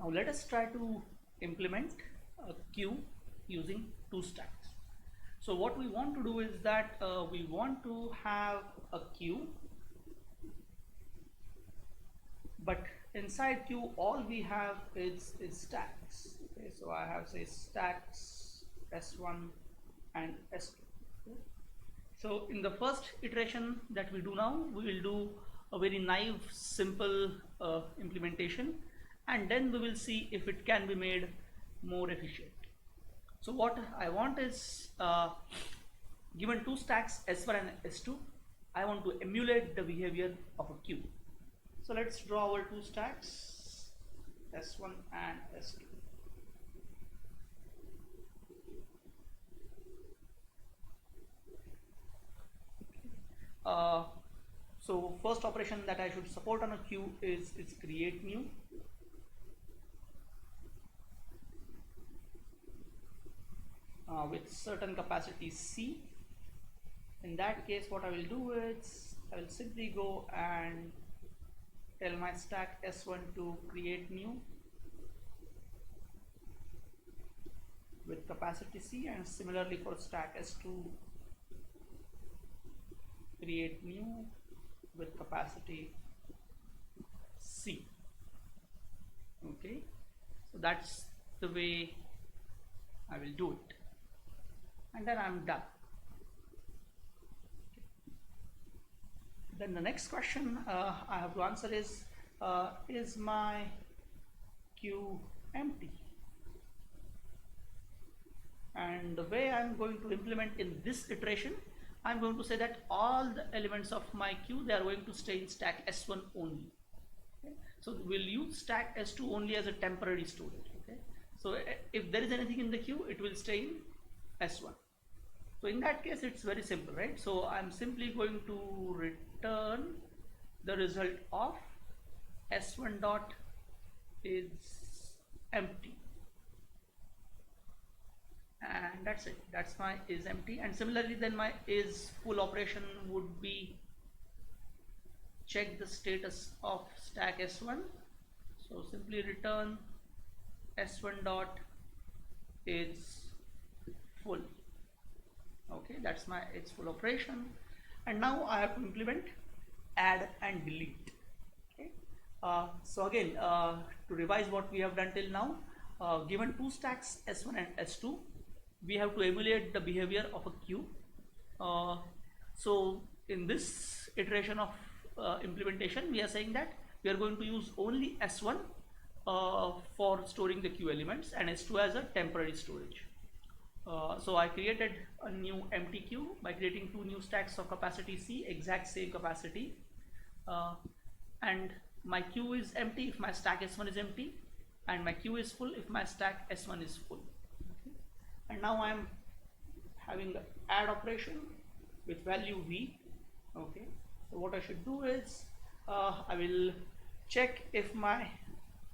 Now let us try to implement a queue using two stacks. So what we want to do is that we want to have a queue, but inside queue all we have is stacks. Okay, so I have say stacks S1 and S2. Okay. So in the first iteration that we do now, we will do a very naive, simple implementation, and then we will see if it can be made more efficient. So what I want is, given two stacks S1 and S2, I want to emulate the behavior of a queue. So let's draw our two stacks S1 and S2. So first operation that I should support on a queue is create new. With certain capacity C. In that case, what I will do is I will simply go and tell my stack S1 to create new with capacity C, and similarly for stack S2 create new with capacity C. Okay, so that's the way I will do it, and then I'm done. Okay. Then the next question I have to answer is my queue empty? And the way I'm going to implement in this iteration, I'm going to say that all the elements of my queue, they are going to stay in stack S1 only. Okay. So we'll use stack S2 only as a temporary storage. Okay. So if there is anything in the queue, it will stay in S1. So in that case, it's very simple, right? So I'm simply going to return the result of S1 dot is empty, and that's it. That's my is empty. And similarly, then my is full operation would be check the status of stack S1. So simply return S1 dot is full. Okay, that's my it's full operation. And now I have to implement add and delete. Okay. So again, to revise what we have done till now, given two stacks S1 and S2, we have to emulate the behavior of a queue. So in this iteration of implementation, we are saying that we are going to use only S1 for storing the queue elements and S2 as a temporary storage. So I created a new empty queue by creating two new stacks of capacity C, exact same capacity, and my queue is empty if my stack S1 is empty, and my queue is full if my stack S1 is full. Okay. And now I am having the add operation with value V. Okay. So what I should do is I will check if my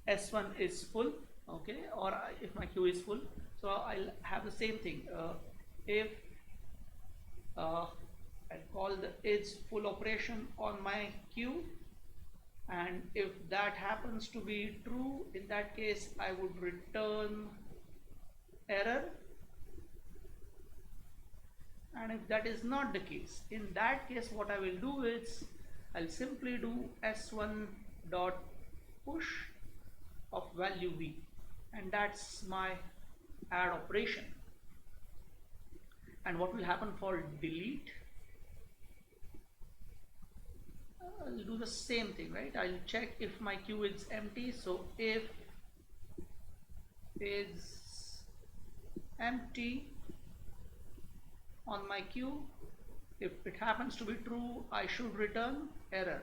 S1 is full, okay, or if my queue is full. So I'll have the same thing. If I'll call the is full operation on my queue, and if that happens to be true, in that case I would return error. And if that is not the case, in that case what I will do is I'll simply do S1 dot push of value V, and that's my add operation. And what will happen for delete? I'll do the same thing, right? I'll check if my queue is empty. So if is empty on my queue, if it happens to be true, I should return error.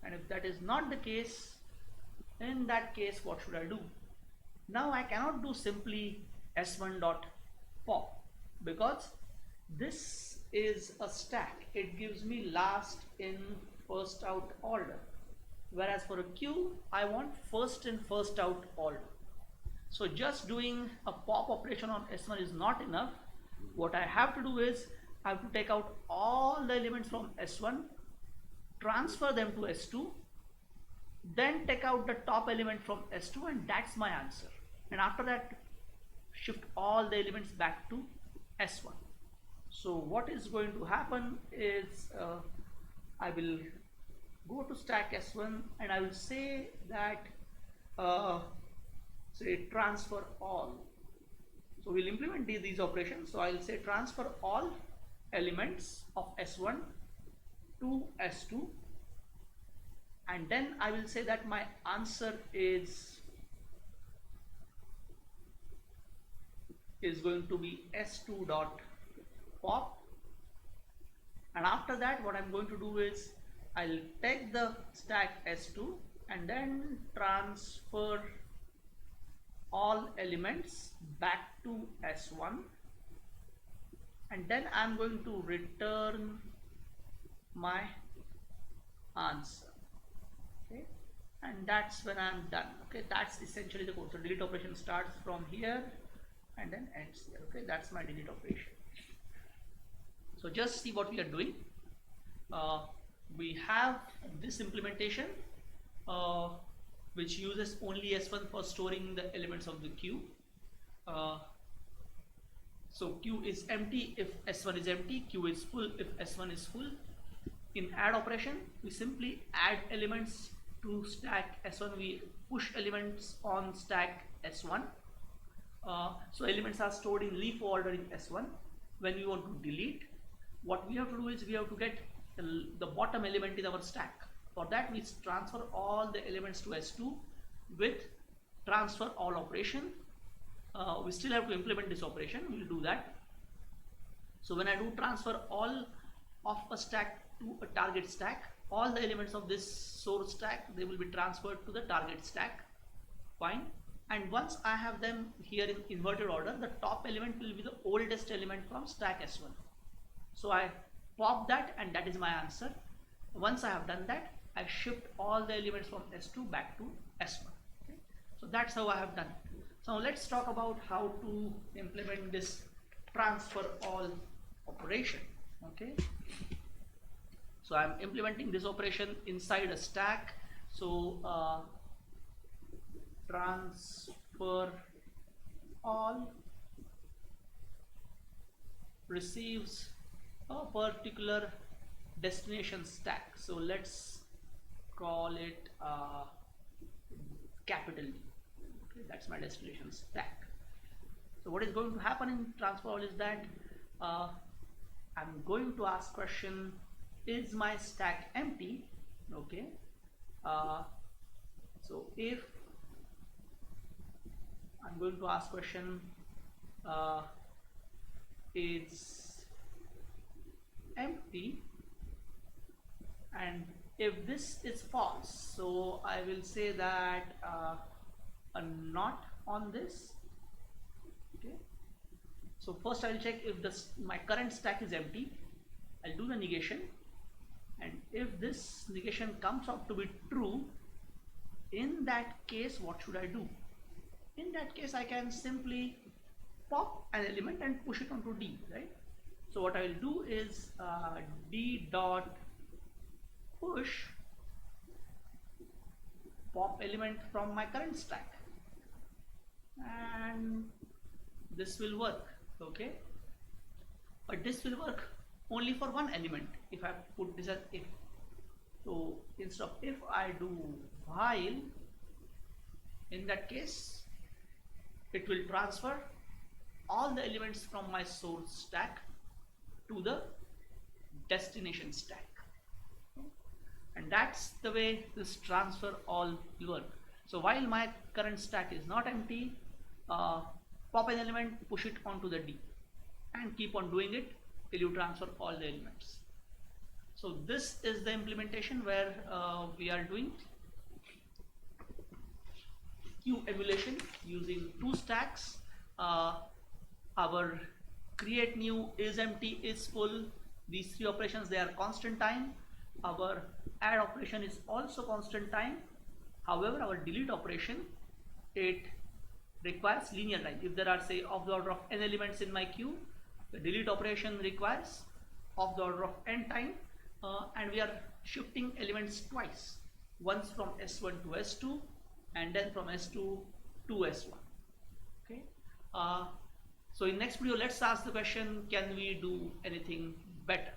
And if that is not the case, in that case what should I do? Now I cannot do simply S1 dot pop, because this is a stack. It gives me last in first out order, whereas for a queue I want first in first out order. So just doing a pop operation on S1 is not enough. What I have to do is I have to take out all the elements from S1 transfer them to S2, then take out the top element from S2, and that's my answer. And after that, shift all the elements back to S1. So what is going to happen is I will go to stack S1 and I will say that say transfer all. So we'll implement these operations. So I'll say transfer all elements of S1 to S2, and then I will say that my answer is going to be S2 dot pop. And after that, what I'm going to do is I'll take the stack S2 and then transfer all elements back to S1, and then I'm going to return my answer. Okay, and that's when I'm done. Okay, that's essentially the code. So delete operation starts from here and then ends here. Okay, that's my delete operation. So just see what we are doing. We have this implementation which uses only S1 for storing the elements of the queue. So queue is empty if S1 is empty, queue is full if S1 is full. In add operation, we simply add elements to stack S1, we push elements on stack S1. So elements are stored in LIFO order in S1. When we want to delete, what we have to do is we have to get the bottom element in our stack. For that, we transfer all the elements to S2 with transfer all operation. We still have to implement this operation. We'll do that. So when I do transfer all of a stack to a target stack, all the elements of this source stack, they will be transferred to the target stack. Fine. And once I have them here in inverted order, the top element will be the oldest element from stack S1. So I pop that, and that is my answer. Once I have done that, I shift all the elements from S2 back to S1. Okay? So that's how I have done. So let's talk about how to implement this transfer all operation. Okay. So I'm implementing this operation inside a stack. So transfer all receives a particular destination stack. So let's call it capital D. Okay, that's my destination stack. So what is going to happen in transfer all is that I'm going to ask question, is my stack empty? Okay. So if I'm going to ask question, is empty, and if this is false, so I will say that a not on this. Okay. So first I will check if my current stack is empty. I'll do the negation, and if this negation comes out to be true, in that case what should I do? In that case I can simply pop an element and push it onto D, right? So what I will do is D dot push pop element from my current stack, and this will work. Okay, but this will work only for one element if I put this as if. So instead of if, I do while. In that case, it will transfer all the elements from my source stack to the destination stack, and that's the way this transfer all will work. So while my current stack is not empty, pop an element, push it onto the D, and keep on doing it till you transfer all the elements. So this is the implementation where we are doing queue emulation using two stacks. Our create new, is empty, is full, these three operations, they are constant time. Our add operation is also constant time. However, our delete operation, it requires linear time. If there are, say, of the order of n elements in my queue, the delete operation requires of the order of n time. and we are shifting elements twice, once from S1 to S2 and then from S2 to S1. Okay. So in next video, let's ask the question, can we do anything better?